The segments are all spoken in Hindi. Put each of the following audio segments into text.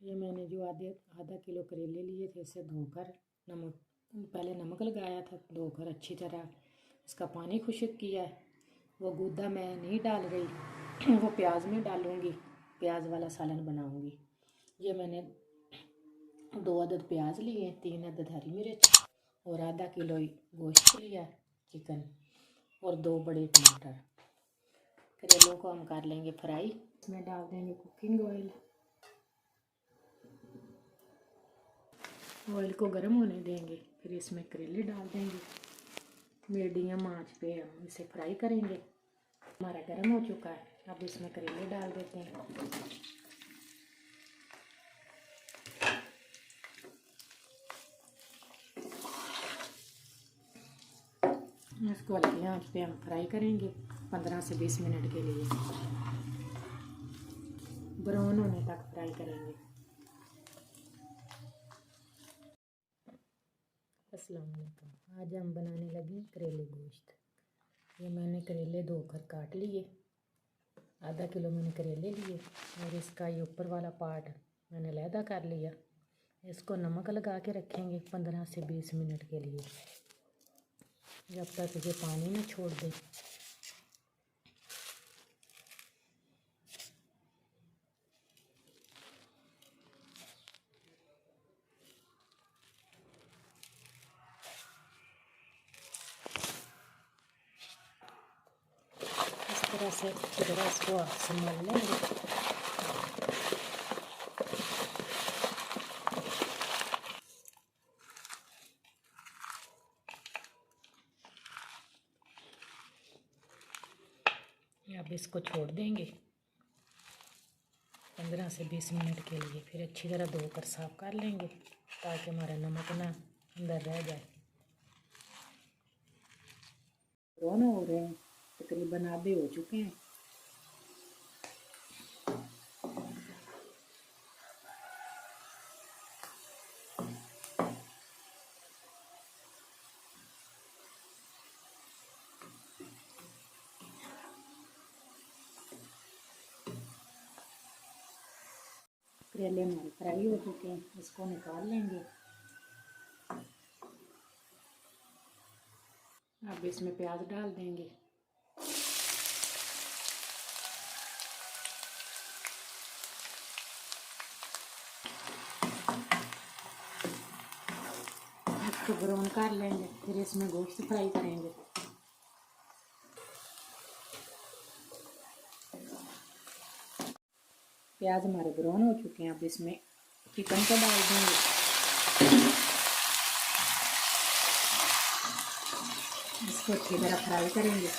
ये मैंने जो आधा किलो करेले लिए थे, इसे धोकर पहले नमक लगाया था, धोकर अच्छी तरह इसका पानी खुश्क किया है। वो गूदा मैं नहीं डाल रही, वो प्याज में डालूँगी, प्याज वाला सालन बनाऊँगी। ये मैंने 2 अदद प्याज लिए, 3 अदद हरी मिर्च और आधा किलो गोश्त लिया चिकन और 2 बड़े टमाटर। करेलों को हम कर लेंगे फ्राई। इसमें डाल देंगे कुकिंग ऑयल। ऑयल को गर्म होने देंगे, फिर इसमें करेले डाल देंगे। मीडियम आंच पे हम इसे फ्राई करेंगे। हमारा गर्म हो चुका है, अब इसमें करेले डाल देते हैं। इसको हल्की आंच पे हम फ्राई करेंगे 15 से 20 मिनट के लिए, ब्राउन होने तक फ्राई करेंगे। अस्सलाम वालेकुम। आज हम बनाने लगे करेले गोश्त। ये मैंने करेले धोकर काट लिए, आधा किलो मैंने करेले लिए और इसका ये ऊपर वाला पार्ट मैंने अलहदा कर लिया। इसको नमक लगा के रखेंगे 15 से 20 मिनट के लिए, जब तक ये पानी ना छोड़ दे। इस तरह से इधर इसको संभाल लेंगे। अब इसको छोड़ देंगे 15 से 20 मिनट के लिए, फिर अच्छी तरह धोकर साफ कर लेंगे ताकि हमारा नमक ना अंदर रह जाए। दोनों हो रहे हैं, तकरीबन आधे हो चुके हैं। करेले हमारे फ्राई हो चुके हैं, इसको निकाल लेंगे। अब इसमें प्याज डाल देंगे। इसको ब्राउन कर लेंगे, फिर इसमें गोश्त फ्राई करेंगे। प्याज हमारे ब्राउन हो चुके हैं, अब इसमें चिकन को डाल देंगे। इसको अच्छी तरह फ्राई करेंगे।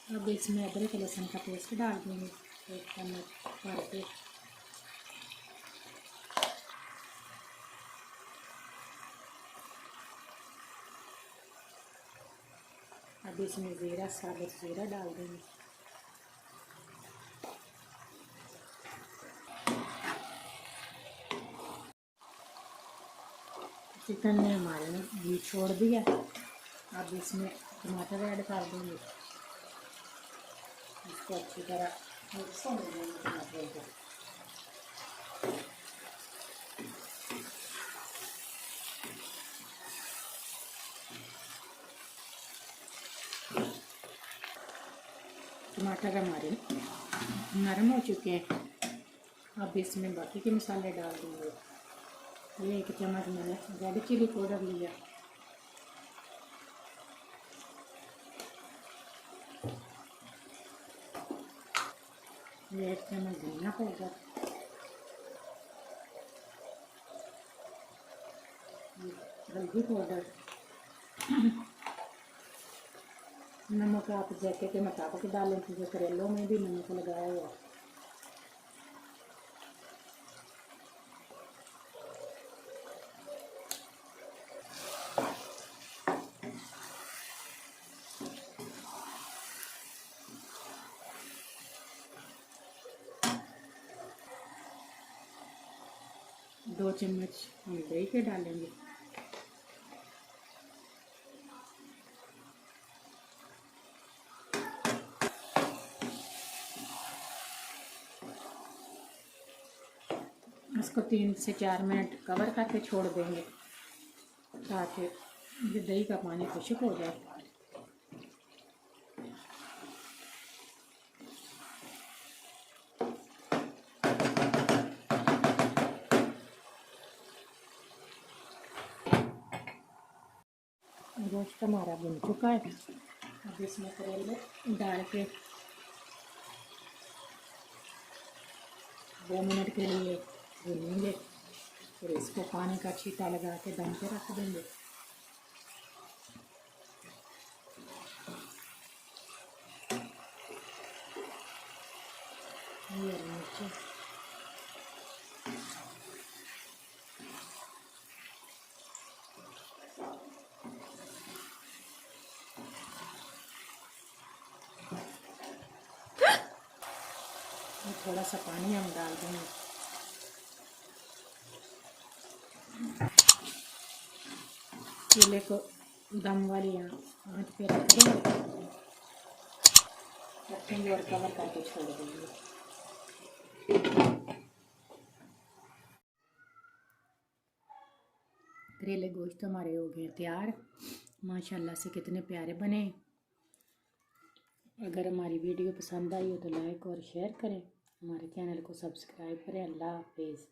अब इसमें अदरक लहसुन का पेस्ट डाल देंगे 1 चम्मच भर के। अब इसमें ज़ीरा, साबुत ज़ीरा डाल देंगे। चिकन ने हमारे घी छोड़ दिया, अब इसमें टमाटर ऐड कर देंगे। इसको अच्छी तरह मिक्स होने देंगे टमाटर को। टमाटर हमारे नरम हो चुके हैं, अब इसमें बाकी के मसाले डाल देंगे। ये 1 चम्मच मैंने रेड चिली पाउडर लिया, ये 1 चम्मच धनिया पाउडर, हल्दी पाउडर, नमक आप जायके के मुताबिक डालें, क्योंकि करेलों में भी नमक लगाया हुआ है। 2 चम्मच हम दही के डालेंगे। इसको 3 से 4 मिनट कवर करके छोड़ देंगे ताकि ये दही का पानी खुश्क हो जाए। गोश्त हमारा बन चुका है। अब इसमें करेले डाल के 2 मिनट के लिए भूनेंगे, फिर इसको पानी का छींटा लगा के दम पे रख देंगे। ये मिर्च थोड़ा सा पानी हम डाल देंगे। चूल्हे को दम वाली आंच पे रखेंगे और कवर करके छोड़ देंगे। करेले गोश्त हमारे हो गए तैयार। माशाल्लाह से कितने प्यारे बने। अगर हमारी वीडियो पसंद आई हो तो लाइक और शेयर करें, हमारे चैनल को सब्सक्राइब करें। अल्लाह हाफिज़।